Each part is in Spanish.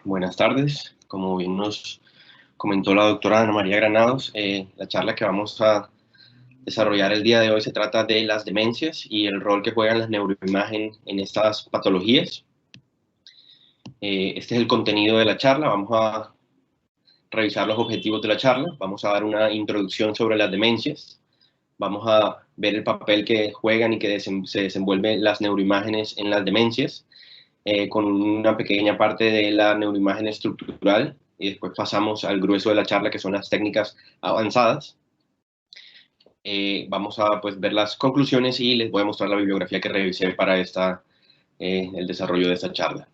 Buenas tardes. Como bien nos comentó la doctora Ana María Granados, la charla que vamos a desarrollar el día de hoy se trata de las demencias y el rol que juegan las neuroimagen en estas patologías. Este es el contenido de la charla. Vamos a revisar los objetivos de la charla. Vamos a dar una introducción sobre las demencias. Vamos a ver el papel que juegan y que se desenvuelven las neuroimágenes en las demencias, con una pequeña parte de la neuroimagen estructural, y después pasamos al grueso de la charla, que son las técnicas avanzadas. Vamos a ver las conclusiones y les voy a mostrar la bibliografía que revisé para el desarrollo de esta charla.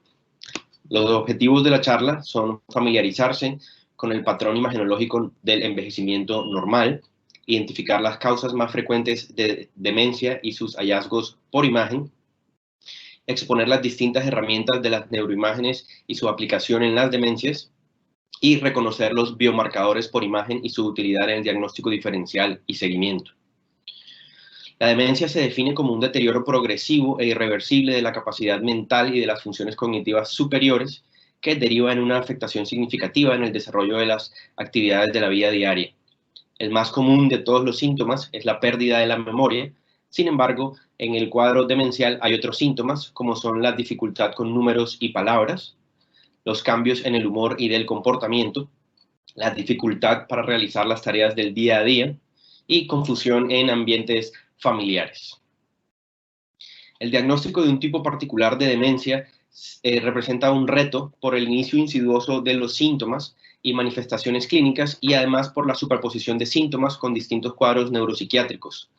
Los objetivos de la charla son familiarizarse con el patrón imagenológico del envejecimiento normal, identificar las causas más frecuentes de demencia y sus hallazgos por imagen, exponer las distintas herramientas de las neuroimágenes y su aplicación en las demencias, y reconocer los biomarcadores por imagen y su utilidad en el diagnóstico diferencial y seguimiento. La demencia se define como un deterioro progresivo e irreversible de la capacidad mental y de las funciones cognitivas superiores que deriva en una afectación significativa en el desarrollo de las actividades de la vida diaria. El más común de todos los síntomas es la pérdida de la memoria. Sin embargo, en el cuadro demencial hay otros síntomas, como son la dificultad con números y palabras, los cambios en el humor y del comportamiento, la dificultad para realizar las tareas del día a día y confusión en ambientes familiares. El diagnóstico de un tipo particular de demencia representa un reto por el inicio insidioso de los síntomas y manifestaciones clínicas, y además por la superposición de síntomas con distintos cuadros neuropsiquiátricos.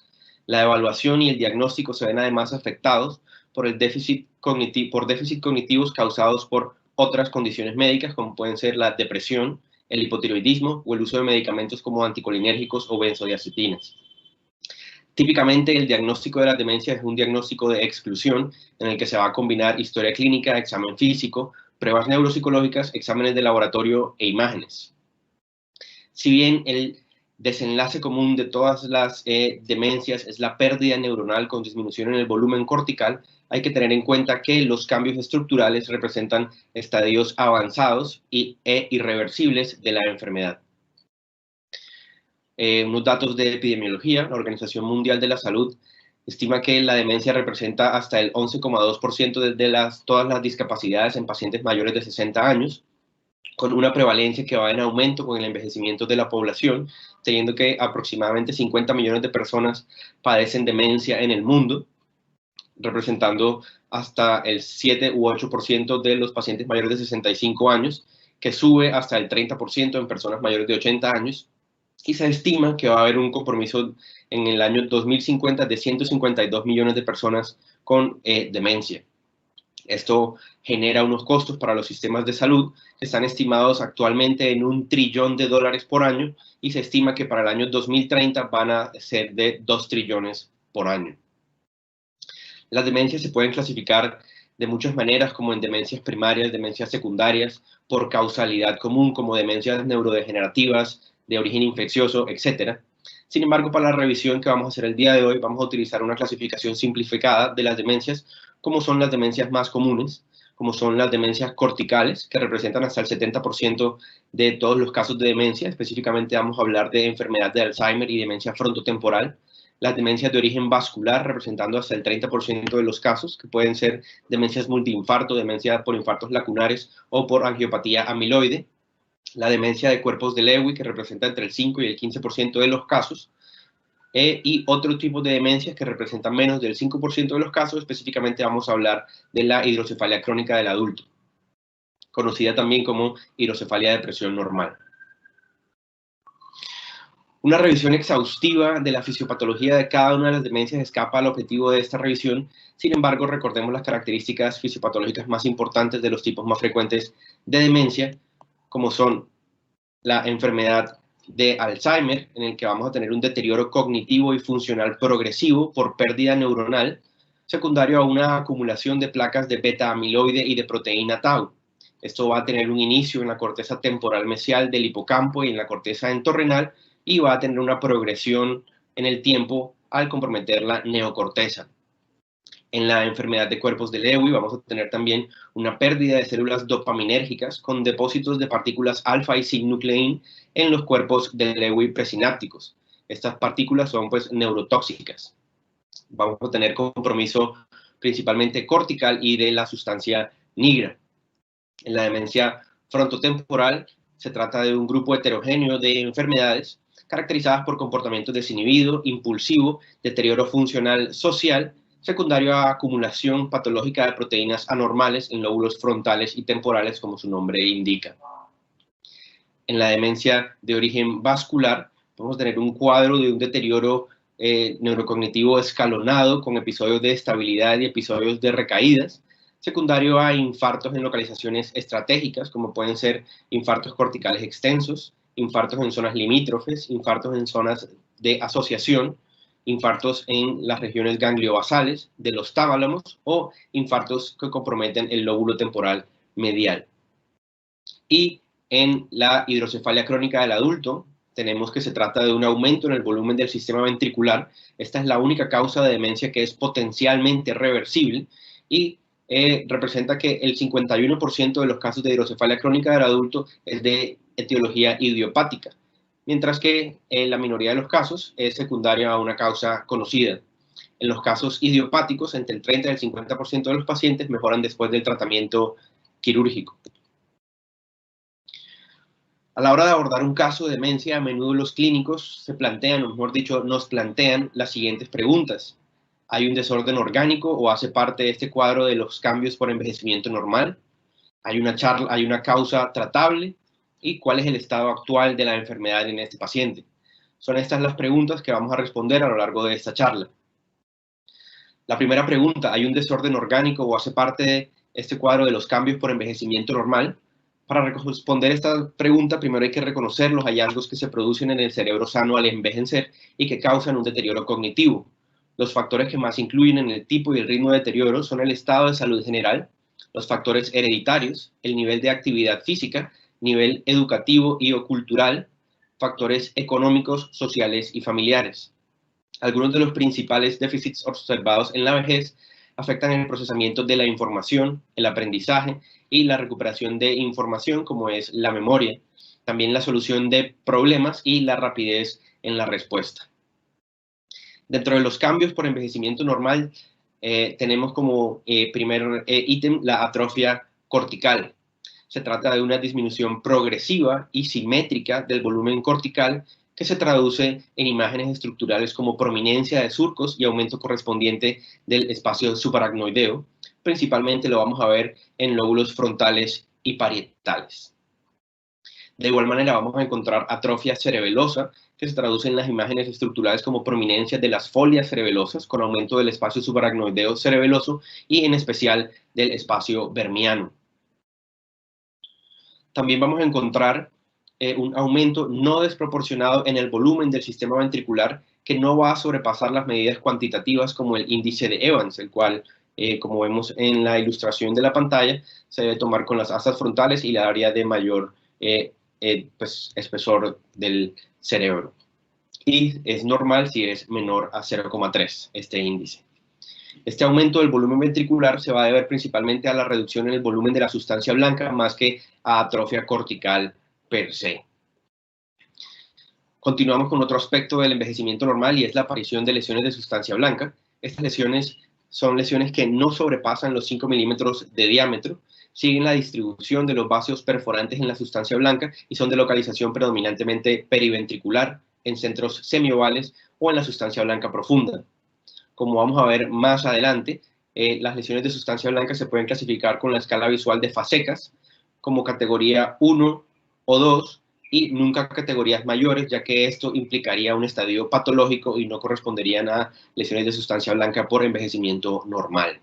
La evaluación y el diagnóstico se ven además afectados por déficit cognitivos causados por otras condiciones médicas, como pueden ser la depresión, el hipotiroidismo o el uso de medicamentos como anticolinérgicos o benzodiazepinas. Típicamente, el diagnóstico de la demencia es un diagnóstico de exclusión, en el que se va a combinar historia clínica, examen físico, pruebas neuropsicológicas, exámenes de laboratorio e imágenes. Si bien el desenlace común de todas las demencias es la pérdida neuronal con disminución en el volumen cortical, hay que tener en cuenta que los cambios estructurales representan estadios avanzados e irreversibles de la enfermedad. Unos datos de epidemiología: la Organización Mundial de la Salud estima que la demencia representa hasta el 11,2% de todas las discapacidades en pacientes mayores de 60 años, con una prevalencia que va en aumento con el envejecimiento de la población, teniendo que aproximadamente 50 millones de personas padecen demencia en el mundo, representando hasta el 7 u 8% de los pacientes mayores de 65 años, que sube hasta el 30% en personas mayores de 80 años, y se estima que va a haber un compromiso en el año 2050 de 152 millones de personas con demencia. Esto genera unos costos para los sistemas de salud que están estimados actualmente en $1 trillón por año, y se estima que para el año 2030 van a ser de 2 trillones por año. Las demencias se pueden clasificar de muchas maneras, como en demencias primarias, demencias secundarias, por causalidad común, como demencias neurodegenerativas, de origen infeccioso, etc. Sin embargo, para la revisión que vamos a hacer el día de hoy, vamos a utilizar una clasificación simplificada de las demencias, como son las demencias más comunes, como son las demencias corticales, que representan hasta el 70% de todos los casos de demencia. Específicamente vamos a hablar de enfermedad de Alzheimer y demencia frontotemporal. Las demencias de origen vascular, representando hasta el 30% de los casos, que pueden ser demencias multiinfarto, demencia por infartos lacunares o por angiopatía amiloide. La demencia de cuerpos de Lewy, que representa entre el 5 y el 15% de los casos. Y otro tipo de demencias que representan menos del 5% de los casos. Específicamente vamos a hablar de la hidrocefalia crónica del adulto, conocida también como hidrocefalia de presión normal. Una revisión exhaustiva de la fisiopatología de cada una de las demencias escapa al objetivo de esta revisión. Sin embargo, recordemos las características fisiopatológicas más importantes de los tipos más frecuentes de demencia, como son la enfermedad de Alzheimer, en el que vamos a tener un deterioro cognitivo y funcional progresivo por pérdida neuronal, secundario a una acumulación de placas de beta-amiloide y de proteína tau. Esto va a tener un inicio en la corteza temporal mesial del hipocampo y en la corteza entorrenal, y va a tener una progresión en el tiempo al comprometer la neocorteza. En la enfermedad de cuerpos de Lewy vamos a tener también una pérdida de células dopaminérgicas con depósitos de partículas alfa y signucleín en los cuerpos de Lewy presinápticos. Estas partículas son pues neurotóxicas. Vamos a tener compromiso principalmente cortical y de la sustancia nigra. En la demencia frontotemporal se trata de un grupo heterogéneo de enfermedades caracterizadas por comportamientos desinhibido, impulsivo, deterioro funcional social, secundario a acumulación patológica de proteínas anormales en lóbulos frontales y temporales, como su nombre indica. En la demencia de origen vascular, vamos a tener un cuadro de un deterioro neurocognitivo escalonado con episodios de estabilidad y episodios de recaídas, secundario a infartos en localizaciones estratégicas, como pueden ser infartos corticales extensos, infartos en zonas limítrofes, infartos en zonas de asociación, infartos en las regiones gangliobasales de los tálamos o infartos que comprometen el lóbulo temporal medial. Y en la hidrocefalia crónica del adulto, tenemos que se trata de un aumento en el volumen del sistema ventricular. Esta es la única causa de demencia que es potencialmente reversible y representa que el 51% de los casos de hidrocefalia crónica del adulto es de etiología idiopática, mientras que la minoría de los casos es secundaria a una causa conocida. En los casos idiopáticos, entre el 30 y el 50% de los pacientes mejoran después del tratamiento quirúrgico. A la hora de abordar un caso de demencia, a menudo los clínicos se plantean, o mejor dicho, nos plantean las siguientes preguntas. ¿Hay un desorden orgánico o hace parte de este cuadro de los cambios por envejecimiento normal? ¿Hay una causa tratable? ¿Y cuál es el estado actual de la enfermedad en este paciente? Son estas las preguntas que vamos a responder a lo largo de esta charla. La primera pregunta, ¿hay un desorden orgánico o hace parte de este cuadro de los cambios por envejecimiento normal? Para responder esta pregunta, primero hay que reconocer los hallazgos que se producen en el cerebro sano al envejecer y que causan un deterioro cognitivo. Los factores que más influyen en el tipo y el ritmo de deterioro son el estado de salud general, los factores hereditarios, el nivel de actividad física, nivel educativo y o cultural, factores económicos, sociales y familiares. Algunos de los principales déficits observados en la vejez afectan el procesamiento de la información, el aprendizaje y la recuperación de información, como es la memoria, también la solución de problemas y la rapidez en la respuesta. Dentro de los cambios por envejecimiento normal, tenemos como primer ítem la atrofia cortical. Se trata de una disminución progresiva y simétrica del volumen cortical que se traduce en imágenes estructurales como prominencia de surcos y aumento correspondiente del espacio subaracnoideo. Principalmente lo vamos a ver en lóbulos frontales y parietales. De igual manera vamos a encontrar atrofia cerebelosa, que se traduce en las imágenes estructurales como prominencia de las folias cerebelosas con aumento del espacio subaracnoideo cerebeloso y en especial del espacio vermiano. También vamos a encontrar un aumento no desproporcionado en el volumen del sistema ventricular que no va a sobrepasar las medidas cuantitativas como el índice de Evans, el cual, como vemos en la ilustración de la pantalla, se debe tomar con las asas frontales y la área de mayor espesor del cerebro. Y es normal si es menor a 0,3 este índice. Este aumento del volumen ventricular se va a deber principalmente a la reducción en el volumen de la sustancia blanca más que a atrofia cortical per se. Continuamos con otro aspecto del envejecimiento normal y es la aparición de lesiones de sustancia blanca. Estas lesiones son lesiones que no sobrepasan los 5 milímetros de diámetro, siguen la distribución de los vasos perforantes en la sustancia blanca y son de localización predominantemente periventricular, en centros semiovales o en la sustancia blanca profunda. Como vamos a ver más adelante, las lesiones de sustancia blanca se pueden clasificar con la escala visual de FASECAS como categoría 1 o 2 y nunca categorías mayores, ya que esto implicaría un estadio patológico y no corresponderían a lesiones de sustancia blanca por envejecimiento normal.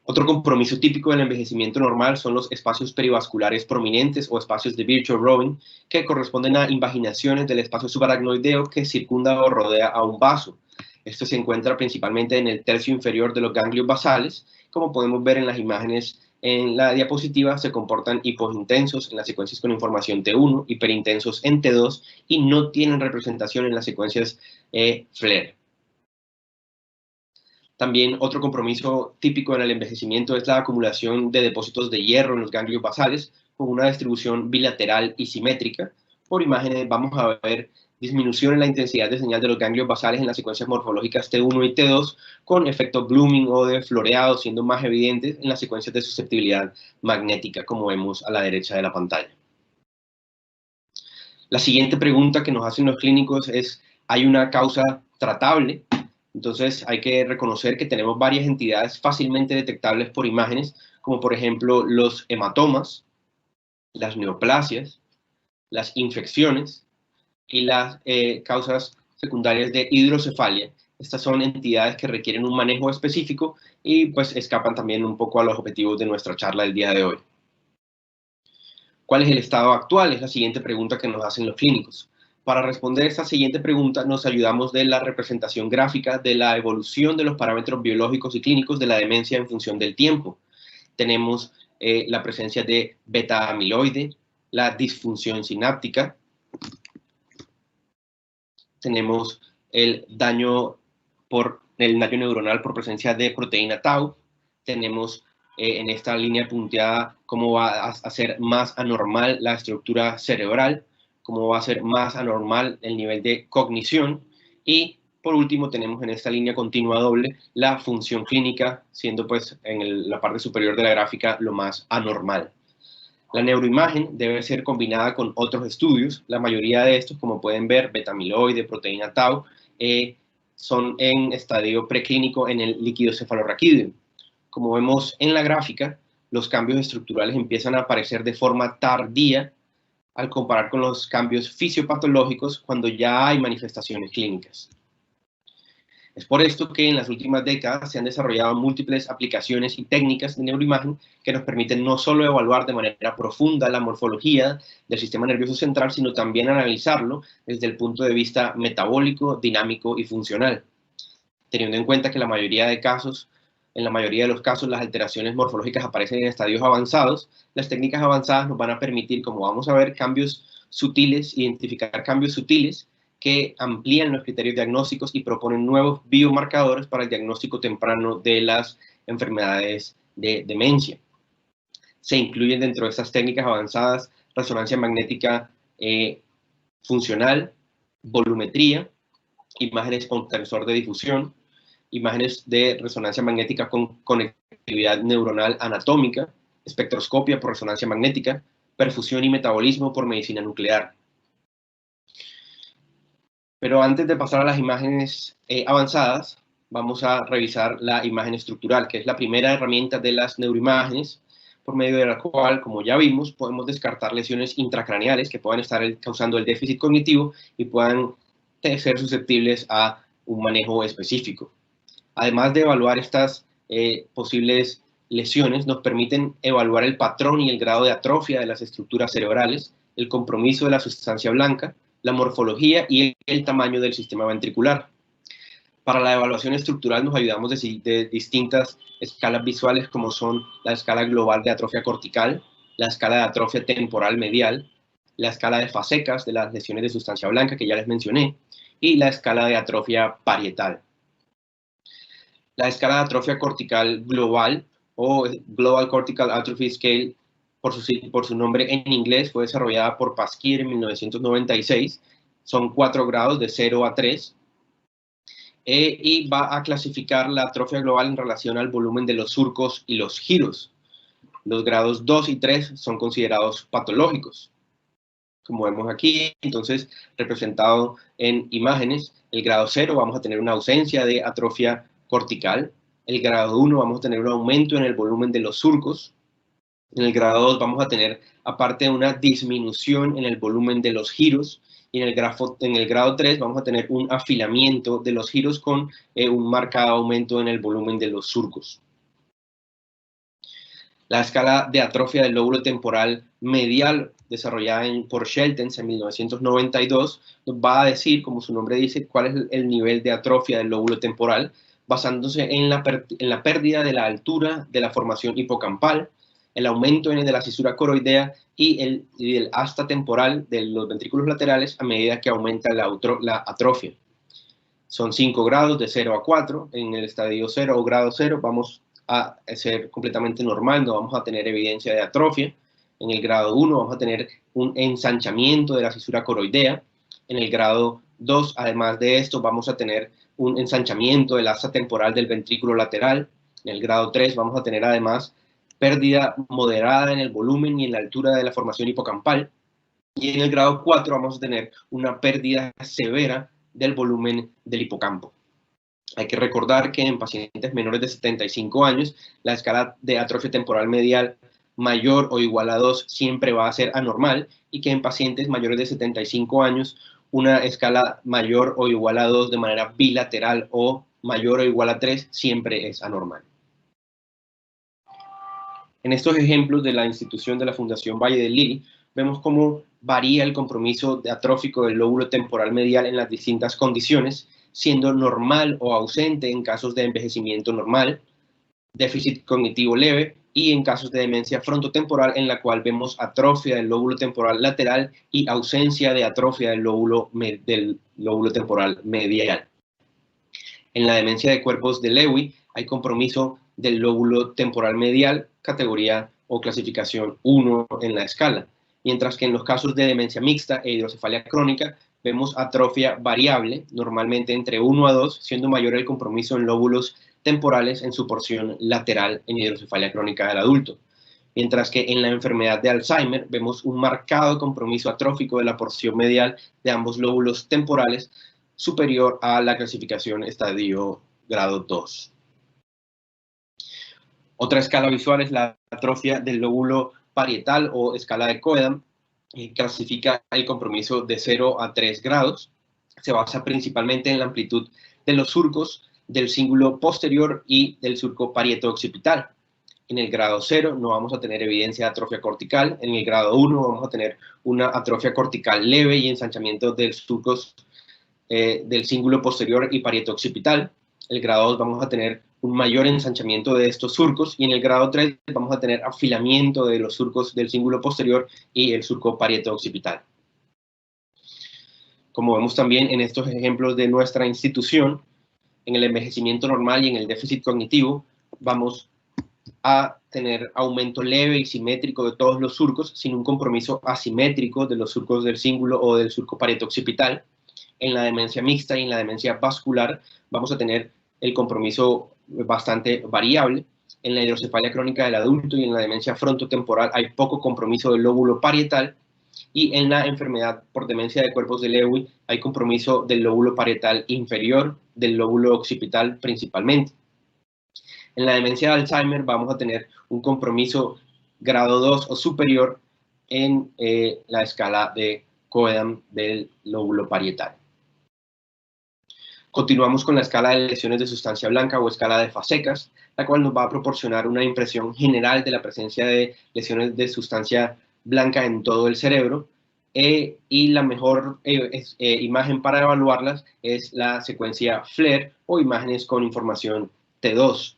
Otro compromiso típico del envejecimiento normal son los espacios perivasculares prominentes o espacios de Virchow Robin, que corresponden a invaginaciones del espacio subaracnoideo que circunda o rodea a un vaso. Esto se encuentra principalmente en el tercio inferior de los ganglios basales. Como podemos ver en las imágenes en la diapositiva, se comportan hipointensos en las secuencias con información T1, hiperintensos en T2 y no tienen representación en las secuencias FLAIR. También otro compromiso típico en el envejecimiento es la acumulación de depósitos de hierro en los ganglios basales con una distribución bilateral y simétrica. Por imágenes vamos a ver disminución en la intensidad de señal de los ganglios basales en las secuencias morfológicas T1 y T2 con efecto blooming o de floreado siendo más evidentes en las secuencias de susceptibilidad magnética como vemos a la derecha de la pantalla. La siguiente pregunta que nos hacen los clínicos es, ¿hay una causa tratable? Entonces hay que reconocer que tenemos varias entidades fácilmente detectables por imágenes, como por ejemplo los hematomas, las neoplasias, las infecciones y las causas secundarias de hidrocefalia. Estas son entidades que requieren un manejo específico y pues escapan también un poco a los objetivos de nuestra charla del día de hoy. ¿Cuál es el estado actual? Es la siguiente pregunta que nos hacen los clínicos. Para responder esta siguiente pregunta nos ayudamos de la representación gráfica de la evolución de los parámetros biológicos y clínicos de la demencia en función del tiempo. Tenemos la presencia de beta-amiloide, la disfunción sináptica, tenemos el daño neuronal por presencia de proteína tau, tenemos en esta línea punteada cómo va a hacer más anormal la estructura cerebral, cómo va a ser más anormal el nivel de cognición y por último tenemos en esta línea continua doble la función clínica, siendo pues en la parte superior de la gráfica lo más anormal. La neuroimagen debe ser combinada con otros estudios. La mayoría de estos, como pueden ver, beta-amiloide, proteína tau, son en estadio preclínico en el líquido cefalorraquídeo. Como vemos en la gráfica, los cambios estructurales empiezan a aparecer de forma tardía al comparar con los cambios fisiopatológicos cuando ya hay manifestaciones clínicas. Es por esto que en las últimas décadas se han desarrollado múltiples aplicaciones y técnicas de neuroimagen que nos permiten no solo evaluar de manera profunda la morfología del sistema nervioso central, sino también analizarlo desde el punto de vista metabólico, dinámico y funcional. Teniendo en cuenta que en la mayoría de los casos las alteraciones morfológicas aparecen en estadios avanzados, las técnicas avanzadas nos van a permitir, como vamos a ver, identificar cambios sutiles que amplían los criterios diagnósticos y proponen nuevos biomarcadores para el diagnóstico temprano de las enfermedades de demencia. Se incluyen dentro de estas técnicas avanzadas resonancia magnética funcional, volumetría, imágenes con tensor de difusión, imágenes de resonancia magnética con conectividad neuronal anatómica, espectroscopia por resonancia magnética, perfusión y metabolismo por medicina nuclear. Pero antes de pasar a las imágenes avanzadas, vamos a revisar la imagen estructural, que es la primera herramienta de las neuroimágenes, por medio de la cual, como ya vimos, podemos descartar lesiones intracraneales que puedan estar causando el déficit cognitivo y puedan ser susceptibles a un manejo específico. Además de evaluar estas posibles lesiones, nos permiten evaluar el patrón y el grado de atrofia de las estructuras cerebrales, el compromiso de la sustancia blanca, la morfología y el tamaño del sistema ventricular. Para la evaluación estructural nos ayudamos de distintas escalas visuales como son la escala global de atrofia cortical, la escala de atrofia temporal medial, la escala de fasecas de las lesiones de sustancia blanca que ya les mencioné y la escala de atrofia parietal. La escala de atrofia cortical global o Global Cortical Atrophy Scale por su nombre en inglés, fue desarrollada por Pasquier en 1996. Son 4 grados de 0 a 3. Y va a clasificar la atrofia global en relación al volumen de los surcos y los giros. Los grados 2 y 3 son considerados patológicos. Como vemos aquí, entonces, representado en imágenes, el grado 0 vamos a tener una ausencia de atrofia cortical. El grado 1 vamos a tener un aumento en el volumen de los surcos. En el grado 2 vamos a tener, aparte, una disminución en el volumen de los giros. Y en el grado 3 vamos a tener un afilamiento de los giros con un marcado aumento en el volumen de los surcos. La escala de atrofia del lóbulo temporal medial, desarrollada por Scheltens en 1992, nos va a decir, como su nombre dice, cuál es el nivel de atrofia del lóbulo temporal, basándose en la pérdida de la altura de la formación hipocampal, el aumento de la cisura coroidea y el asta temporal de los ventrículos laterales a medida que aumenta la atrofia. Son 5 grados de 0 a 4. En el estadio 0 o grado 0 vamos a ser completamente normal, no vamos a tener evidencia de atrofia. En el grado 1 vamos a tener un ensanchamiento de la fisura coroidea. En el grado 2, además de esto, vamos a tener un ensanchamiento del asa temporal del ventrículo lateral. En el grado 3 vamos a tener además pérdida moderada en el volumen y en la altura de la formación hipocampal. Y en el grado 4 vamos a tener una pérdida severa del volumen del hipocampo. Hay que recordar que en pacientes menores de 75 años, la escala de atrofia temporal medial mayor o igual a 2 siempre va a ser anormal, y que en pacientes mayores de 75 años, una escala mayor o igual a 2 de manera bilateral o mayor o igual a 3 siempre es anormal. En estos ejemplos de la institución de la Fundación Valle del Lili, vemos cómo varía el compromiso atrófico del lóbulo temporal medial en las distintas condiciones, siendo normal o ausente en casos de envejecimiento normal, déficit cognitivo leve, y en casos de demencia frontotemporal, en la cual vemos atrofia del lóbulo temporal lateral y ausencia de atrofia del lóbulo temporal medial. En la demencia de cuerpos de Lewy hay compromiso del lóbulo temporal medial, categoría o clasificación 1 en la escala, mientras que en los casos de demencia mixta e hidrocefalia crónica vemos atrofia variable, normalmente entre 1 a 2, siendo mayor el compromiso en lóbulos temporales en su porción lateral en hidrocefalia crónica del adulto. Mientras que en la enfermedad de Alzheimer vemos un marcado compromiso atrófico de la porción medial de ambos lóbulos temporales, superior a la clasificación estadio grado 2. Otra escala visual es la atrofia del lóbulo parietal o escala de Coedam, clasifica el compromiso de 0 a 3 grados. Se basa principalmente en la amplitud de los surcos del cíngulo posterior y del surco parieto-occipital. En el grado 0 no vamos a tener evidencia de atrofia cortical. En el grado 1 vamos a tener una atrofia cortical leve y ensanchamiento de surcos del cíngulo posterior y parieto-occipital. El grado 2 vamos a tener un mayor ensanchamiento de estos surcos, y en el grado 3 vamos a tener afilamiento de los surcos del cíngulo posterior y el surco parieto-occipital. Como vemos también en estos ejemplos de nuestra institución, en el envejecimiento normal y en el déficit cognitivo vamos a tener aumento leve y simétrico de todos los surcos, sin un compromiso asimétrico de los surcos del cíngulo o del surco parieto-occipital. En la demencia mixta y en la demencia vascular vamos a tener el compromiso bastante variable. En la hidrocefalia crónica del adulto y en la demencia frontotemporal hay poco compromiso del lóbulo parietal, y en la enfermedad por demencia de cuerpos de Lewy hay compromiso del lóbulo parietal inferior, del lóbulo occipital principalmente. En la demencia de Alzheimer vamos a tener un compromiso grado 2 o superior en la escala de Coedam del lóbulo parietal. Continuamos con la escala de lesiones de sustancia blanca o escala de Fasecas, la cual nos va a proporcionar una impresión general de la presencia de lesiones de sustancia blanca en todo el cerebro, y la mejor imagen para evaluarlas es la secuencia FLAIR o imágenes con información T2.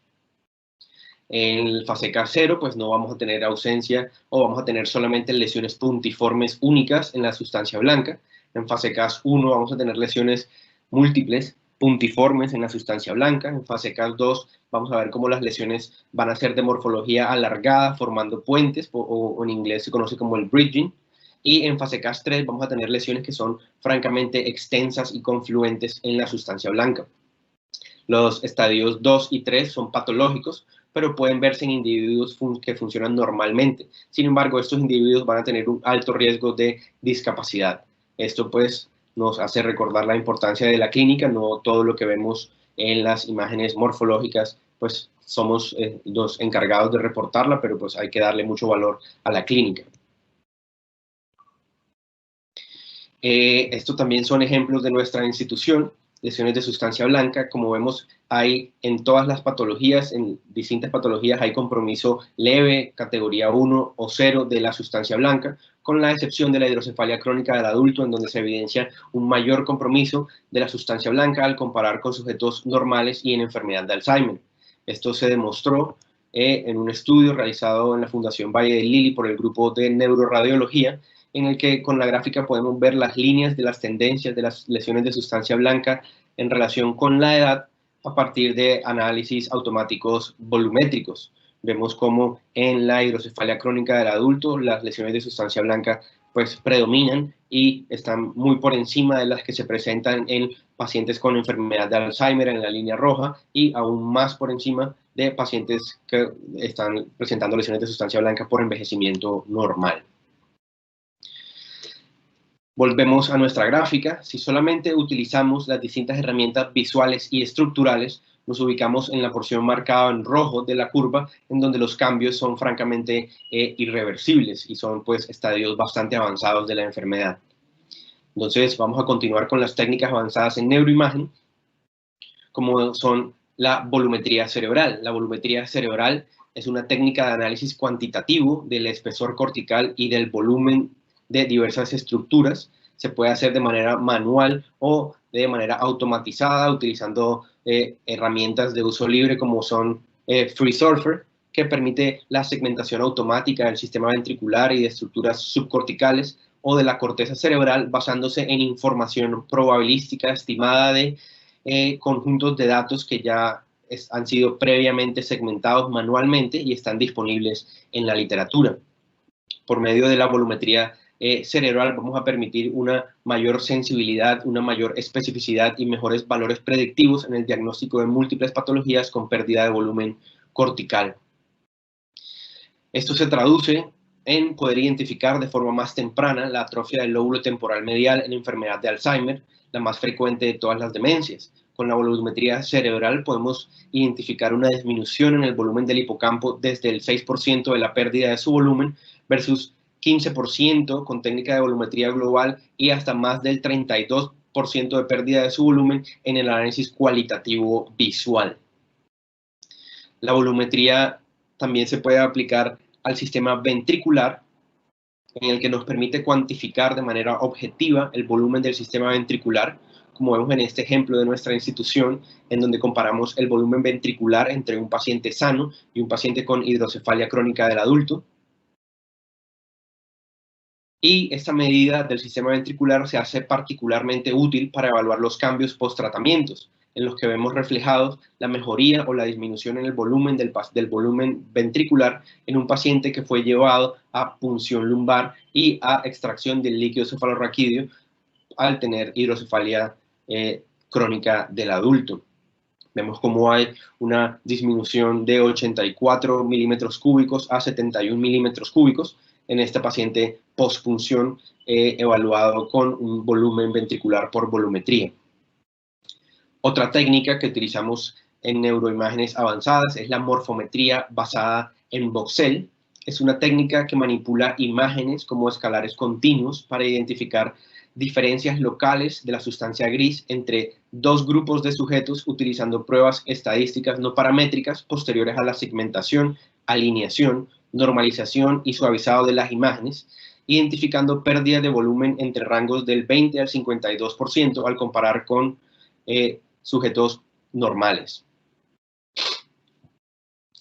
En el Fasecas 0, pues no vamos a tener ausencia o vamos a tener solamente lesiones puntiformes únicas en la sustancia blanca. En Fasecas 1 vamos a tener lesiones múltiples puntiformes en la sustancia blanca. En Fasecas 2 vamos a ver cómo las lesiones van a ser de morfología alargada, formando puentes, o en inglés se conoce como el bridging. Y en Fasecas 3 vamos a tener lesiones que son francamente extensas y confluentes en la sustancia blanca. Los estadios 2 y 3 son patológicos, pero pueden verse en individuos que funcionan normalmente. Sin embargo, estos individuos van a tener un alto riesgo de discapacidad. Esto pues nos hace recordar la importancia de la clínica. No todo lo que vemos en las imágenes morfológicas pues somos los encargados de reportarla, pero pues hay que darle mucho valor a la clínica. Estos también son ejemplos de nuestra institución, lesiones de sustancia blanca. Como vemos, hay en todas las patologías, en distintas patologías, hay compromiso leve, categoría 1 o 0 de la sustancia blanca, con la excepción de la hidrocefalia crónica del adulto, en donde se evidencia un mayor compromiso de la sustancia blanca al comparar con sujetos normales y en enfermedad de Alzheimer. Esto se demostró en un estudio realizado en la Fundación Valle del Lili por el grupo de neuroradiología, en el que con la gráfica podemos ver las líneas de las tendencias de las lesiones de sustancia blanca en relación con la edad a partir de análisis automáticos volumétricos. Vemos cómo en la hidrocefalia crónica del adulto las lesiones de sustancia blanca pues predominan y están muy por encima de las que se presentan en pacientes con enfermedad de Alzheimer en la línea roja y aún más por encima de pacientes que están presentando lesiones de sustancia blanca por envejecimiento normal. Volvemos a nuestra gráfica. Si solamente utilizamos las distintas herramientas visuales y estructurales, nos ubicamos en la porción marcada en rojo de la curva, en donde los cambios son francamente irreversibles y son pues estadios bastante avanzados de la enfermedad. Entonces vamos a continuar con las técnicas avanzadas en neuroimagen, como son la volumetría cerebral. La volumetría cerebral es una técnica de análisis cuantitativo del espesor cortical y del volumen de diversas estructuras. Se puede hacer de manera manual o de manera automatizada utilizando herramientas de uso libre como son FreeSurfer, que permite la segmentación automática del sistema ventricular y de estructuras subcorticales o de la corteza cerebral basándose en información probabilística estimada de conjuntos de datos que ya han sido previamente segmentados manualmente y están disponibles en la literatura. Por medio de la volumetría cerebral vamos a permitir una mayor sensibilidad, una mayor especificidad y mejores valores predictivos en el diagnóstico de múltiples patologías con pérdida de volumen cortical. Esto se traduce en poder identificar de forma más temprana la atrofia del lóbulo temporal medial en enfermedad de Alzheimer, la más frecuente de todas las demencias. Con la volumetría cerebral podemos identificar una disminución en el volumen del hipocampo desde el 6% de la pérdida de su volumen versus 15% con técnica de volumetría global y hasta más del 32% de pérdida de su volumen en el análisis cualitativo visual. La volumetría también se puede aplicar al sistema ventricular, en el que nos permite cuantificar de manera objetiva el volumen del sistema ventricular, como vemos en este ejemplo de nuestra institución, en donde comparamos el volumen ventricular entre un paciente sano y un paciente con hidrocefalia crónica del adulto. Y esta medida del sistema ventricular se hace particularmente útil para evaluar los cambios post-tratamientos, en los que vemos reflejados la mejoría o la disminución en el volumen del volumen ventricular en un paciente que fue llevado a punción lumbar y a extracción del líquido cefalorraquídeo al tener hidrocefalia crónica del adulto. Vemos cómo hay una disminución de 84 milímetros cúbicos a 71 milímetros cúbicos en este paciente postpunción evaluado con un volumen ventricular por volumetría. Otra técnica que utilizamos en neuroimágenes avanzadas es la morfometría basada en voxel. Es una técnica que manipula imágenes como escalares continuos para identificar diferencias locales de la sustancia gris entre dos grupos de sujetos utilizando pruebas estadísticas no paramétricas posteriores a la segmentación, alineación, normalización y suavizado de las imágenes, identificando pérdidas de volumen entre rangos del 20 al 52% al comparar con sujetos normales.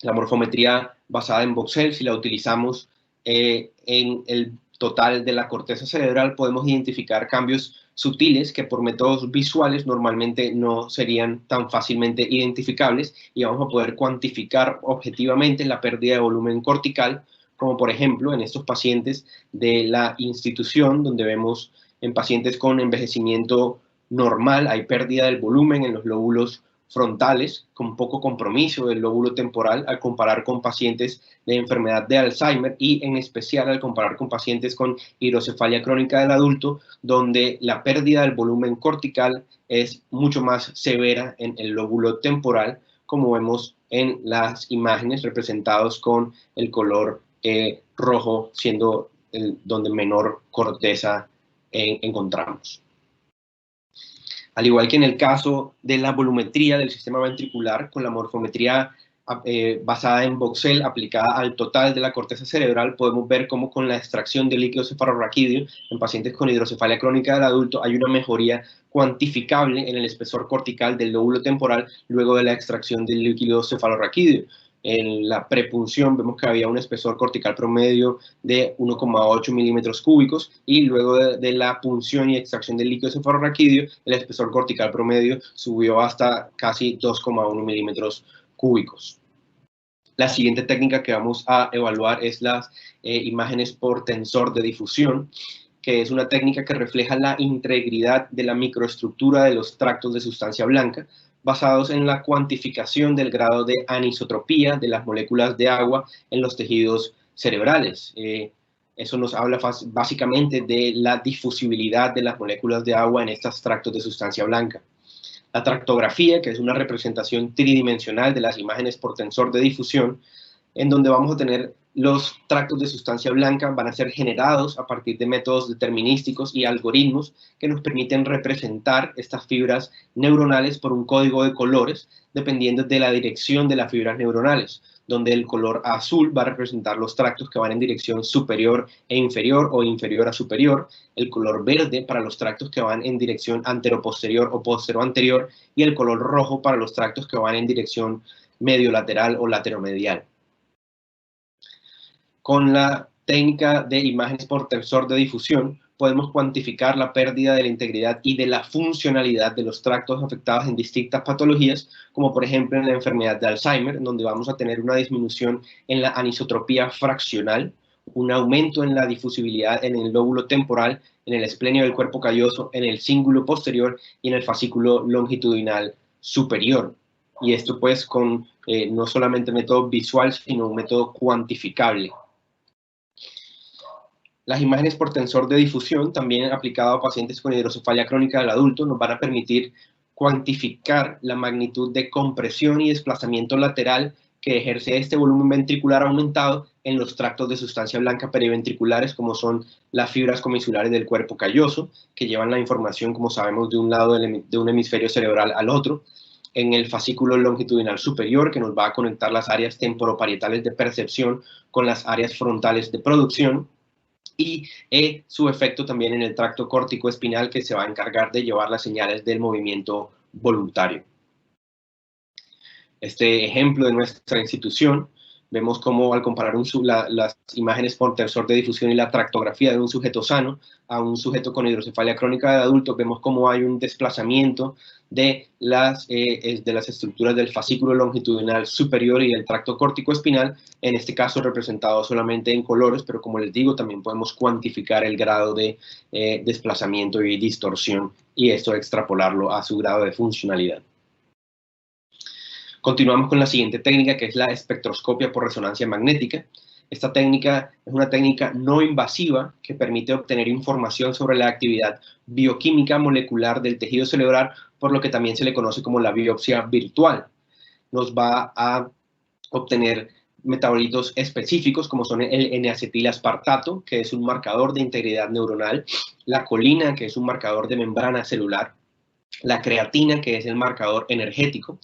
La morfometría basada en voxel, si la utilizamos en el total de la corteza cerebral, podemos identificar cambios sutiles que por métodos visuales normalmente no serían tan fácilmente identificables y vamos a poder cuantificar objetivamente la pérdida de volumen cortical, como por ejemplo en estos pacientes de la institución, donde vemos en pacientes con envejecimiento normal hay pérdida del volumen en los lóbulos frontales con poco compromiso del lóbulo temporal al comparar con pacientes de enfermedad de Alzheimer y en especial al comparar con pacientes con hidrocefalia crónica del adulto, donde la pérdida del volumen cortical es mucho más severa en el lóbulo temporal, como vemos en las imágenes representados con el color rojo siendo donde menor corteza encontramos. Al igual que en el caso de la volumetría del sistema ventricular, con la morfometría basada en voxel aplicada al total de la corteza cerebral, podemos ver cómo con la extracción del líquido cefalorraquídeo en pacientes con hidrocefalia crónica del adulto hay una mejoría cuantificable en el espesor cortical del lóbulo temporal luego de la extracción del líquido cefalorraquídeo. En la prepunción vemos que había un espesor cortical promedio de 1,8 milímetros cúbicos y luego de la punción y extracción del líquido cefalorraquídeo, el espesor cortical promedio subió hasta casi 2,1 milímetros cúbicos. La siguiente técnica que vamos a evaluar es las imágenes por tensor de difusión, que es una técnica que refleja la integridad de la microestructura de los tractos de sustancia blanca, basados en la cuantificación del grado de anisotropía de las moléculas de agua en los tejidos cerebrales. Eso nos habla básicamente de la difusibilidad de las moléculas de agua en estos tractos de sustancia blanca. La tractografía, que es una representación tridimensional de las imágenes por tensor de difusión, en donde vamos a tener los tractos de sustancia blanca, van a ser generados a partir de métodos determinísticos y algoritmos que nos permiten representar estas fibras neuronales por un código de colores, dependiendo de la dirección de las fibras neuronales, donde el color azul va a representar los tractos que van en dirección superior e inferior o inferior a superior, el color verde para los tractos que van en dirección antero-posterior o posterior-anterior y el color rojo para los tractos que van en dirección medio-lateral o lateromedial. Con la técnica de imágenes por tensor de difusión, podemos cuantificar la pérdida de la integridad y de la funcionalidad de los tractos afectados en distintas patologías, como por ejemplo en la enfermedad de Alzheimer, donde vamos a tener una disminución en la anisotropía fraccional, un aumento en la difusibilidad en el lóbulo temporal, en el esplenio del cuerpo calloso, en el cíngulo posterior y en el fascículo longitudinal superior. Y esto pues con no solamente método visual, sino un método cuantificable. Las imágenes por tensor de difusión, también aplicado a pacientes con hidrocefalia crónica del adulto, nos van a permitir cuantificar la magnitud de compresión y desplazamiento lateral que ejerce este volumen ventricular aumentado en los tractos de sustancia blanca periventriculares, como son las fibras comisulares del cuerpo calloso, que llevan la información, como sabemos, de un lado de un hemisferio cerebral al otro, en el fascículo longitudinal superior, que nos va a conectar las áreas temporoparietales de percepción con las áreas frontales de producción, y su efecto también en el tracto córtico espinal, que se va a encargar de llevar las señales del movimiento voluntario. Este ejemplo de nuestra institución, vemos cómo al comparar las imágenes por tensor de difusión y la tractografía de un sujeto sano a un sujeto con hidrocefalia crónica de adulto, vemos cómo hay un desplazamiento de las estructuras del fascículo longitudinal superior y del tracto córtico espinal, en este caso representado solamente en colores, pero como les digo, también podemos cuantificar el grado de desplazamiento y distorsión y esto extrapolarlo a su grado de funcionalidad. Continuamos con la siguiente técnica, que es la espectroscopia por resonancia magnética. Esta técnica es una técnica no invasiva que permite obtener información sobre la actividad bioquímica molecular del tejido cerebral, por lo que también se le conoce como la biopsia virtual. Nos va a obtener metabolitos específicos, como son el N-acetilaspartato, que es un marcador de integridad neuronal, la colina, que es un marcador de membrana celular, la creatina, que es el marcador energético,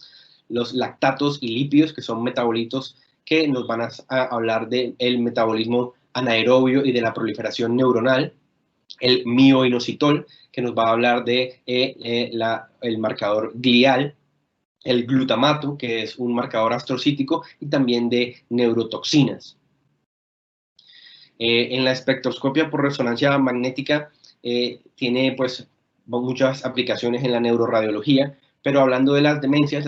los lactatos y lípidos, que son metabolitos que nos van a hablar del metabolismo anaerobio y de la proliferación neuronal, el mioinositol, que nos va a hablar de el marcador glial, el glutamato, que es un marcador astrocítico, y también de neurotoxinas. En la espectroscopia por resonancia magnética tiene pues muchas aplicaciones en la neuroradiología, pero hablando de las demencias,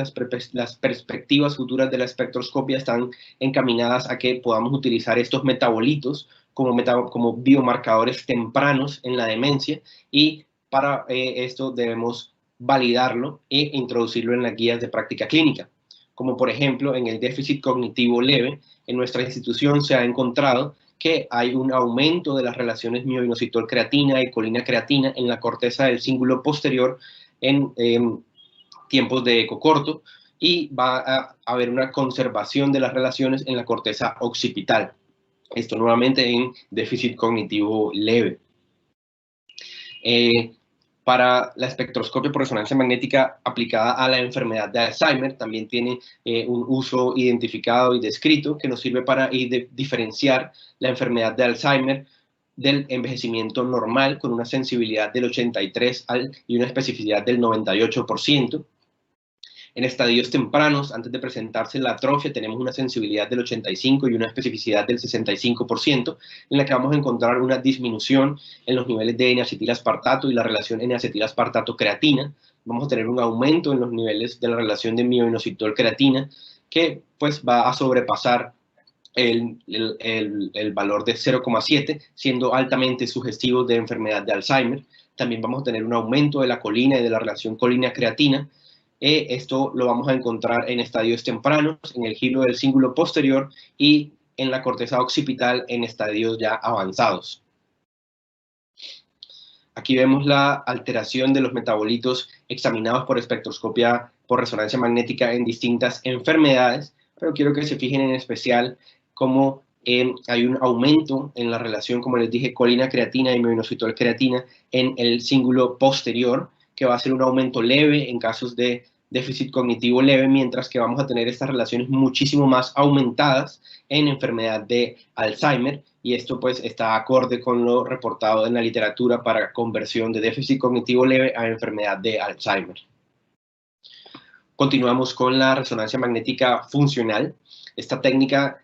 las perspectivas futuras de la espectroscopia están encaminadas a que podamos utilizar estos metabolitos como biomarcadores tempranos en la demencia, y para esto debemos validarlo e introducirlo en las guías de práctica clínica. Como por ejemplo en el déficit cognitivo leve, en nuestra institución se ha encontrado que hay un aumento de las relaciones mioinositol-creatina y colina-creatina en la corteza del cíngulo posterior en tiempos de eco corto, y va a haber una conservación de las relaciones en la corteza occipital. Esto nuevamente en déficit cognitivo leve. Para la espectroscopia por resonancia magnética aplicada a la enfermedad de Alzheimer, también tiene un uso identificado y descrito que nos sirve para diferenciar la enfermedad de Alzheimer del envejecimiento normal, con una sensibilidad del 83% y una especificidad del 98%. En estadios tempranos, antes de presentarse la atrofia, tenemos una sensibilidad del 85% y una especificidad del 65%, en la que vamos a encontrar una disminución en los niveles de N-acetilaspartato y la relación N-acetilaspartato-creatina. Vamos a tener un aumento en los niveles de la relación de mioinositol-creatina, que pues va a sobrepasar el valor de 0,7, siendo altamente sugestivo de enfermedad de Alzheimer. También vamos a tener un aumento de la colina y de la relación colina-creatina. Esto lo vamos a encontrar en estadios tempranos, en el giro del cíngulo posterior y en la corteza occipital en estadios ya avanzados. Aquí vemos la alteración de los metabolitos examinados por espectroscopia por resonancia magnética en distintas enfermedades, pero quiero que se fijen en especial cómo hay un aumento en la relación, como les dije, colina-creatina y mioinositol-creatina en el cíngulo posterior, que va a ser un aumento leve en casos de déficit cognitivo leve, mientras que vamos a tener estas relaciones muchísimo más aumentadas en enfermedad de Alzheimer, y esto pues está acorde con lo reportado en la literatura para conversión de déficit cognitivo leve a enfermedad de Alzheimer. Continuamos con la resonancia magnética funcional. Esta técnica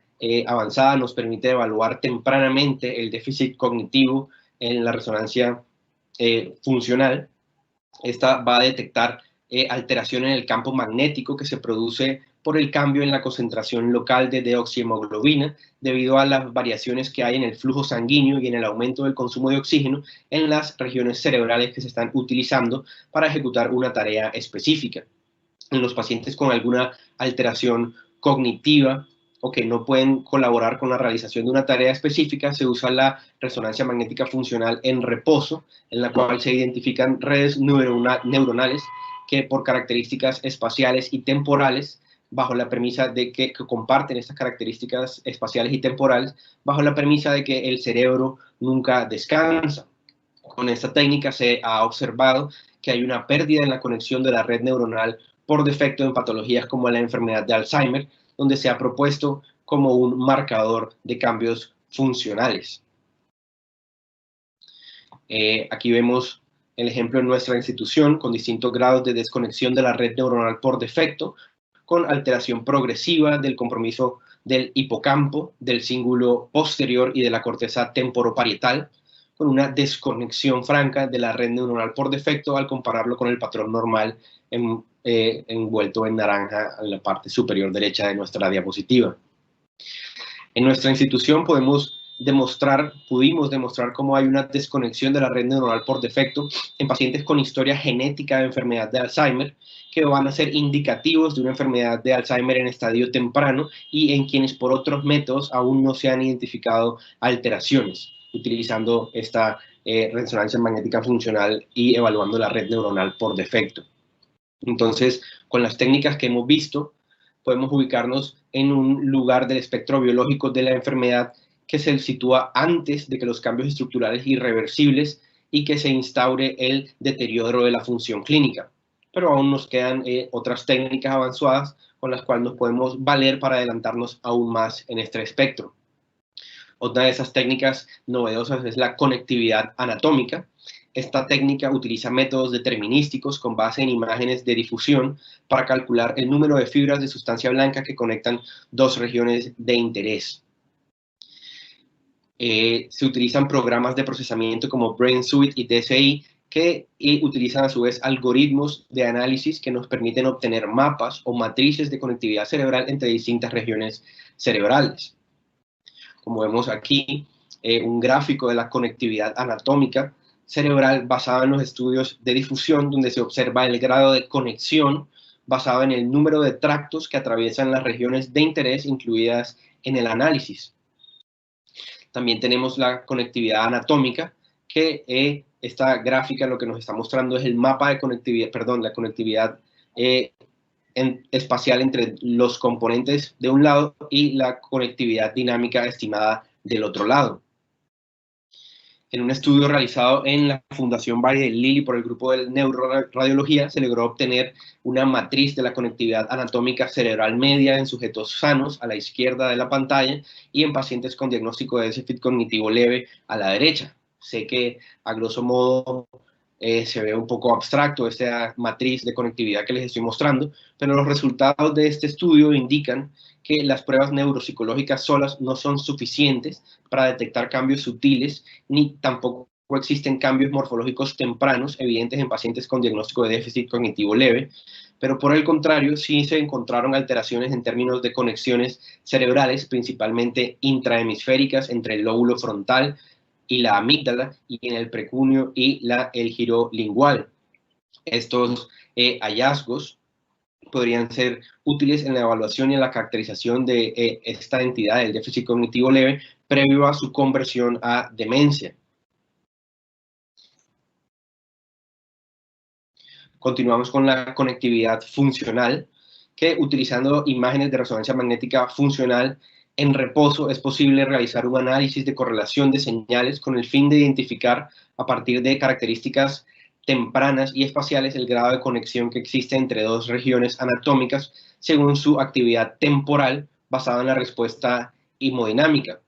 avanzada nos permite evaluar tempranamente el déficit cognitivo en la resonancia funcional. Esta va a detectar alteración en el campo magnético que se produce por el cambio en la concentración local de deoxihemoglobina debido a las variaciones que hay en el flujo sanguíneo y en el aumento del consumo de oxígeno en las regiones cerebrales que se están utilizando para ejecutar una tarea específica. En los pacientes con alguna alteración cognitiva o que no pueden colaborar con la realización de una tarea específica, se usa la resonancia magnética funcional en reposo, en la cual se identifican redes neuronales que por características espaciales y temporales, bajo la premisa de que comparten estas características espaciales y temporales, bajo la premisa de que el cerebro nunca descansa. Con esta técnica se ha observado que hay una pérdida en la conexión de la red neuronal por defecto en patologías como la enfermedad de Alzheimer, donde se ha propuesto como un marcador de cambios funcionales. Aquí vemos el ejemplo en nuestra institución con distintos grados de desconexión de la red neuronal por defecto, con alteración progresiva del compromiso del hipocampo, del cíngulo posterior y de la corteza temporoparietal, con una desconexión franca de la red neuronal por defecto al compararlo con el patrón normal envuelto en naranja en la parte superior derecha de nuestra diapositiva. En nuestra institución pudimos demostrar cómo hay una desconexión de la red neuronal por defecto en pacientes con historia genética de enfermedad de Alzheimer, que van a ser indicativos de una enfermedad de Alzheimer en estadio temprano y en quienes por otros métodos aún no se han identificado alteraciones, utilizando esta resonancia magnética funcional y evaluando la red neuronal por defecto. Entonces, con las técnicas que hemos visto, podemos ubicarnos en un lugar del espectro biológico de la enfermedad que se sitúa antes de que los cambios estructurales irreversibles y que se instaure el deterioro de la función clínica. Pero aún nos quedan otras técnicas avanzadas con las cuales nos podemos valer para adelantarnos aún más en este espectro. Otra de esas técnicas novedosas es la conectividad anatómica. Esta técnica utiliza métodos determinísticos con base en imágenes de difusión para calcular el número de fibras de sustancia blanca que conectan dos regiones de interés. Se utilizan programas de procesamiento como BrainSuite y DSI que utilizan a su vez algoritmos de análisis que nos permiten obtener mapas o matrices de conectividad cerebral entre distintas regiones cerebrales. Como vemos aquí, un gráfico de la conectividad anatómica cerebral basado en los estudios de difusión, donde se observa el grado de conexión basado en el número de tractos que atraviesan las regiones de interés incluidas en el análisis. También tenemos la conectividad anatómica, que esta gráfica lo que nos está mostrando es el mapa de conectividad, la conectividad espacial entre los componentes de un lado y la conectividad dinámica estimada del otro lado. En un estudio realizado en la Fundación Valle del Lili por el grupo de neuroradiología, se logró obtener una matriz de la conectividad anatómica cerebral media en sujetos sanos a la izquierda de la pantalla y en pacientes con diagnóstico de déficit cognitivo leve a la derecha. Sé que a grosso modo se ve un poco abstracto esta matriz de conectividad que les estoy mostrando, pero los resultados de este estudio indican que las pruebas neuropsicológicas solas no son suficientes para detectar cambios sutiles, ni tampoco existen cambios morfológicos tempranos evidentes en pacientes con diagnóstico de déficit cognitivo leve, pero por el contrario, sí se encontraron alteraciones en términos de conexiones cerebrales, principalmente intrahemisféricas entre el lóbulo frontal y la amígdala, y en el precunio y el giro lingual. Estos hallazgos podrían ser útiles en la evaluación y en la caracterización de esta entidad del déficit cognitivo leve previo a su conversión a demencia. Continuamos con la conectividad funcional, que utilizando imágenes de resonancia magnética funcional en reposo es posible realizar un análisis de correlación de señales con el fin de identificar a partir de características tempranas y espaciales el grado de conexión que existe entre dos regiones anatómicas según su actividad temporal basada en la respuesta hemodinámica.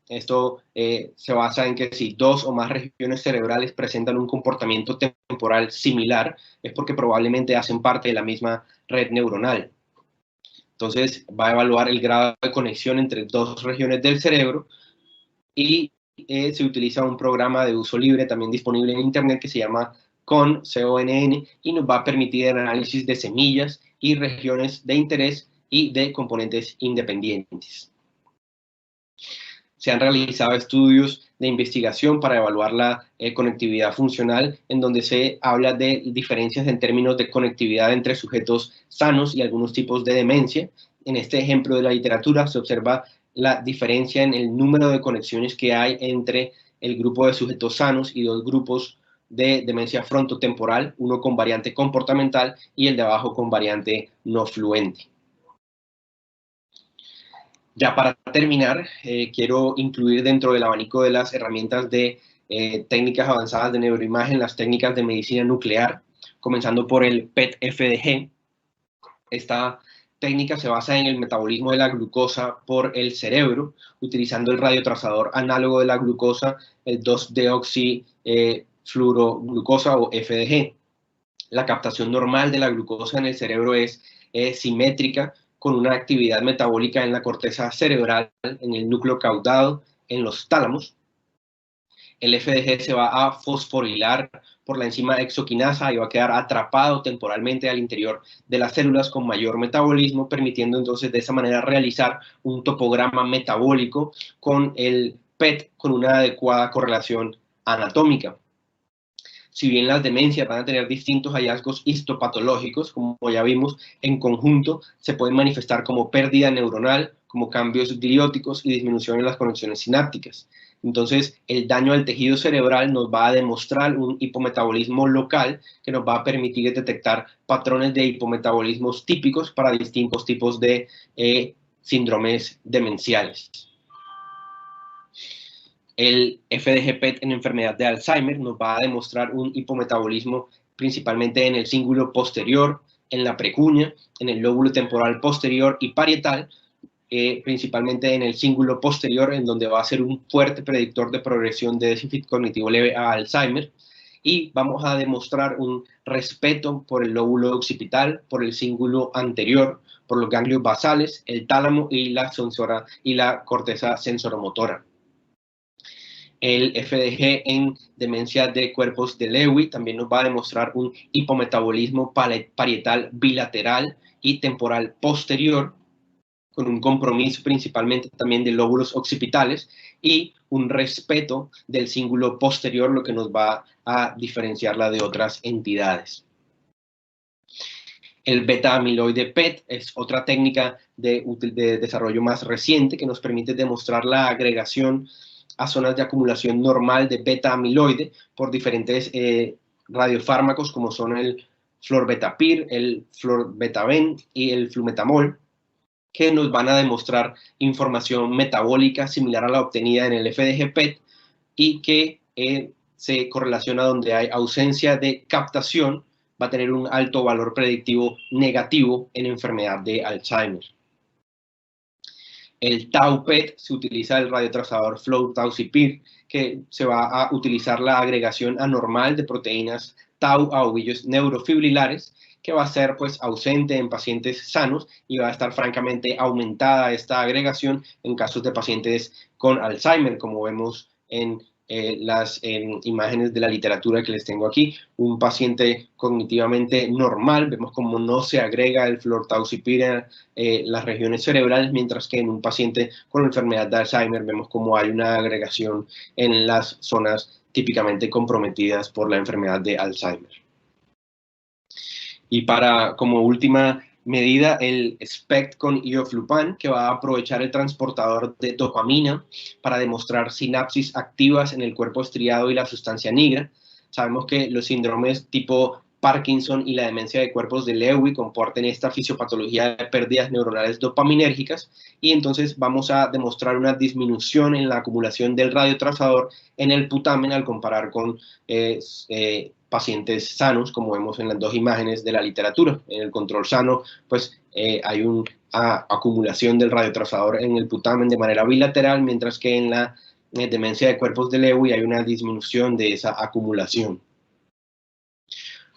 Esto se basa en que si dos o más regiones cerebrales presentan un comportamiento temporal similar, es porque probablemente hacen parte de la misma red neuronal. Entonces, va a evaluar el grado de conexión entre dos regiones del cerebro y se utiliza un programa de uso libre también disponible en Internet que se llama CONN y nos va a permitir el análisis de semillas y regiones de interés y de componentes independientes. Se han realizado estudios de investigación para evaluar la conectividad funcional, en donde se habla de diferencias en términos de conectividad entre sujetos sanos y algunos tipos de demencia. En este ejemplo de la literatura se observa la diferencia en el número de conexiones que hay entre el grupo de sujetos sanos y dos grupos de demencia frontotemporal, uno con variante comportamental y el de abajo con variante no fluente. Ya para terminar, quiero incluir dentro del abanico de las herramientas de técnicas avanzadas de neuroimagen las técnicas de medicina nuclear, comenzando por el PET-FDG. Esta técnica se basa en el metabolismo de la glucosa por el cerebro, utilizando el radiotrazador análogo de la glucosa, el 2-deoxifluoroglucosa o FDG. La captación normal de la glucosa en el cerebro es simétrica, con una actividad metabólica en la corteza cerebral, en el núcleo caudado, en los tálamos. El FDG se va a fosforilar por la enzima exoquinasa y va a quedar atrapado temporalmente al interior de las células con mayor metabolismo, permitiendo entonces de esa manera realizar un topograma metabólico con el PET con una adecuada correlación anatómica. Si bien las demencias van a tener distintos hallazgos histopatológicos, como ya vimos, en conjunto se pueden manifestar como pérdida neuronal, como cambios glióticos y disminución en las conexiones sinápticas. Entonces, el daño al tejido cerebral nos va a demostrar un hipometabolismo local que nos va a permitir detectar patrones de hipometabolismos típicos para distintos tipos de síndromes demenciales. El FDG-PET en enfermedad de Alzheimer nos va a demostrar un hipometabolismo principalmente en el cíngulo posterior, en la precuña, en el lóbulo temporal posterior y parietal, principalmente en el cíngulo posterior, en donde va a ser un fuerte predictor de progresión de déficit cognitivo leve a Alzheimer. Y vamos a demostrar un respeto por el lóbulo occipital, por el cíngulo anterior, por los ganglios basales, el tálamo y la corteza sensoromotora. El FDG en demencia de cuerpos de Lewy también nos va a demostrar un hipometabolismo parietal bilateral y temporal posterior, con un compromiso principalmente también de lóbulos occipitales y un respeto del cíngulo posterior, lo que nos va a diferenciarla de otras entidades. El beta-amiloide PET es otra técnica de desarrollo más reciente que nos permite demostrar la agregación a zonas de acumulación normal de beta-amiloide por diferentes radiofármacos como son el florbetapir, el florbetaben y el flumetamol, que nos van a demostrar información metabólica similar a la obtenida en el FDG-PET y que se correlaciona donde hay ausencia de captación, va a tener un alto valor predictivo negativo en enfermedad de Alzheimer. El tau PET se utiliza el radiotrazador flow tau-CPIR, que se va a utilizar la agregación anormal de proteínas tau a ovillos neurofibrilares, que va a ser pues ausente en pacientes sanos y va a estar francamente aumentada esta agregación en casos de pacientes con Alzheimer, como vemos en las imágenes de la literatura que les tengo aquí. Un paciente cognitivamente normal, vemos como no se agrega el fluortaucipir en las regiones cerebrales, mientras que en un paciente con enfermedad de Alzheimer vemos como hay una agregación en las zonas típicamente comprometidas por la enfermedad de Alzheimer. Y como última medida, el SPECT con ioflupan, que va a aprovechar el transportador de dopamina para demostrar sinapsis activas en el cuerpo estriado y la sustancia negra. Sabemos que los síndromes tipo Parkinson y la demencia de cuerpos de Lewy comportan esta fisiopatología de pérdidas neuronales dopaminérgicas, y entonces vamos a demostrar una disminución en la acumulación del radiotrazador en el putamen al comparar con pacientes sanos, como vemos en las dos imágenes de la literatura. En el control sano, pues hay una acumulación del radiotrazador en el putamen de manera bilateral, mientras que en la demencia de cuerpos de Lewy hay una disminución de esa acumulación.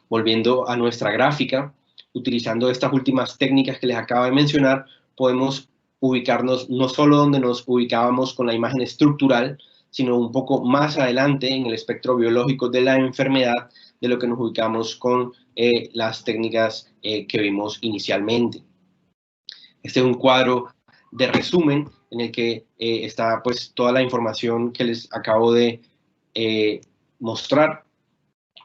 Volviendo a nuestra gráfica, utilizando estas últimas técnicas que les acabo de mencionar, podemos ubicarnos no solo donde nos ubicábamos con la imagen estructural, sino un poco más adelante en el espectro biológico de la enfermedad, de lo que nos ubicamos con las técnicas que vimos inicialmente. Este es un cuadro de resumen en el que está pues toda la información que les acabo de mostrar.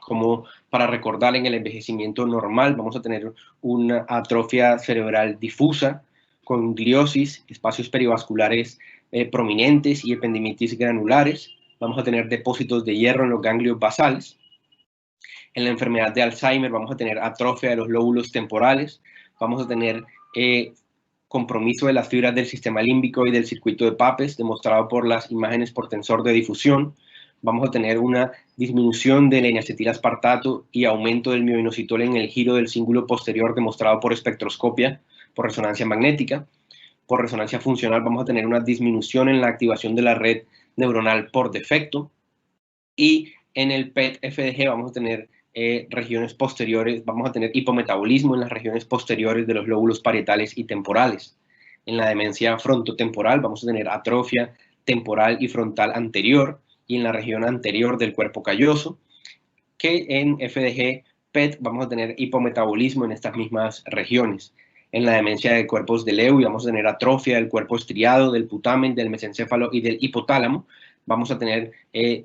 Como para recordar, en el envejecimiento normal vamos a tener una atrofia cerebral difusa con gliosis, espacios perivasculares prominentes y ependimitis granulares. Vamos a tener depósitos de hierro en los ganglios basales. En la enfermedad de Alzheimer vamos a tener atrofia de los lóbulos temporales. Vamos a tener compromiso de las fibras del sistema límbico y del circuito de Papez, demostrado por las imágenes por tensor de difusión. Vamos a tener una disminución del N-acetilaspartato y aumento del mioinositol en el giro del cíngulo posterior, demostrado por espectroscopia, por resonancia magnética. Por resonancia funcional vamos a tener una disminución en la activación de la red neuronal por defecto. Y en el PET-FDG vamos a tener regiones posteriores, vamos a tener hipometabolismo en las regiones posteriores de los lóbulos parietales y temporales. En la demencia frontotemporal vamos a tener atrofia temporal y frontal anterior, y en la región anterior del cuerpo calloso, que en FDG PET vamos a tener hipometabolismo en estas mismas regiones. En la demencia de cuerpos de Lewy vamos a tener atrofia del cuerpo estriado, del putamen, del mesencéfalo y del hipotálamo. Vamos a tener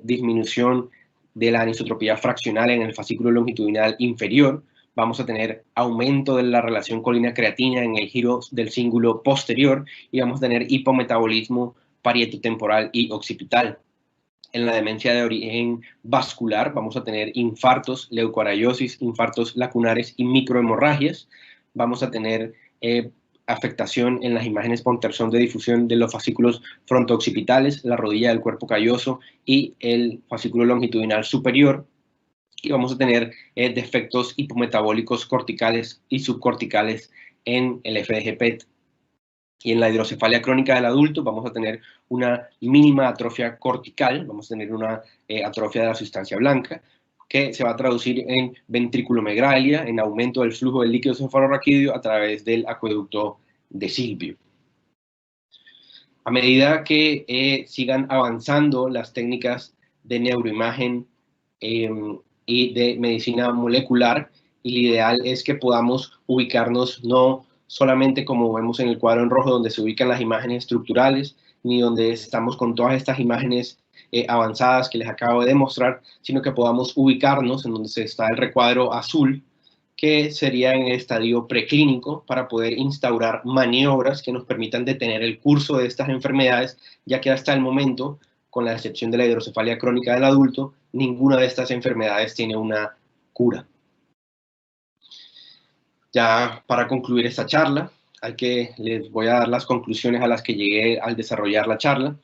disminución de la anisotropía fraccional en el fascículo longitudinal inferior. Vamos a tener aumento de la relación colina-creatina en el giro del cíngulo posterior, y vamos a tener hipometabolismo parietotemporal y occipital. En la demencia de origen vascular vamos a tener infartos, leucoaraiosis, infartos lacunares y microhemorragias. Vamos a tener afectación en las imágenes Ponterson de difusión de los fascículos fronto-occipitales, la rodilla del cuerpo calloso y el fascículo longitudinal superior. Y vamos a tener defectos hipometabólicos corticales y subcorticales en el FDG-PET. Y en la hidrocefalia crónica del adulto vamos a tener una mínima atrofia cortical, vamos a tener una atrofia de la sustancia blanca, que se va a traducir en ventriculomegalia, en aumento del flujo del líquido cefalorraquídeo a través del acueducto de Silvio. A medida que sigan avanzando las técnicas de neuroimagen y de medicina molecular, y lo ideal es que podamos ubicarnos no solamente como vemos en el cuadro en rojo, donde se ubican las imágenes estructurales, ni donde estamos con todas estas imágenes avanzadas que les acabo de demostrar, sino que podamos ubicarnos en donde está el recuadro azul, que sería en el estadio preclínico, para poder instaurar maniobras que nos permitan detener el curso de estas enfermedades, ya que hasta el momento, con la excepción de la hidrocefalia crónica del adulto, ninguna de estas enfermedades tiene una cura. Ya para concluir esta charla, les voy a dar las conclusiones a las que llegué al desarrollar la charla,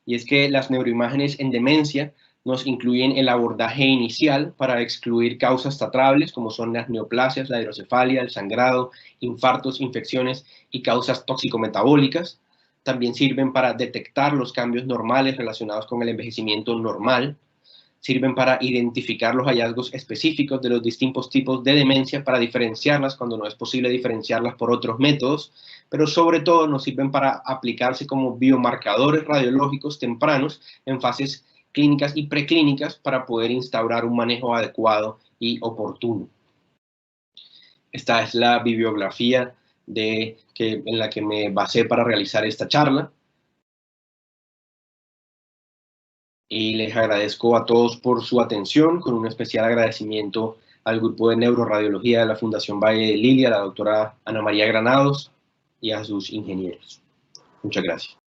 y es que las neuroimágenes en demencia nos incluyen el abordaje inicial para excluir causas tratables, como son las neoplasias, la hidrocefalia, el sangrado, infartos, infecciones y causas tóxico-metabólicas. también sirven para detectar los cambios normales relacionados con el envejecimiento normal, sirven para identificar los hallazgos específicos de los distintos tipos de demencia para diferenciarlas cuando no es posible diferenciarlas por otros métodos, pero sobre todo nos sirven para aplicarse como biomarcadores radiológicos tempranos en fases clínicas y preclínicas para poder instaurar un manejo adecuado y oportuno. Esta es la bibliografía en la que me basé para realizar esta charla. Y les agradezco a todos por su atención, con un especial agradecimiento al grupo de neuroradiología de la Fundación Valle de Lilia, a la doctora Ana María Granados y a sus ingenieros. Muchas gracias.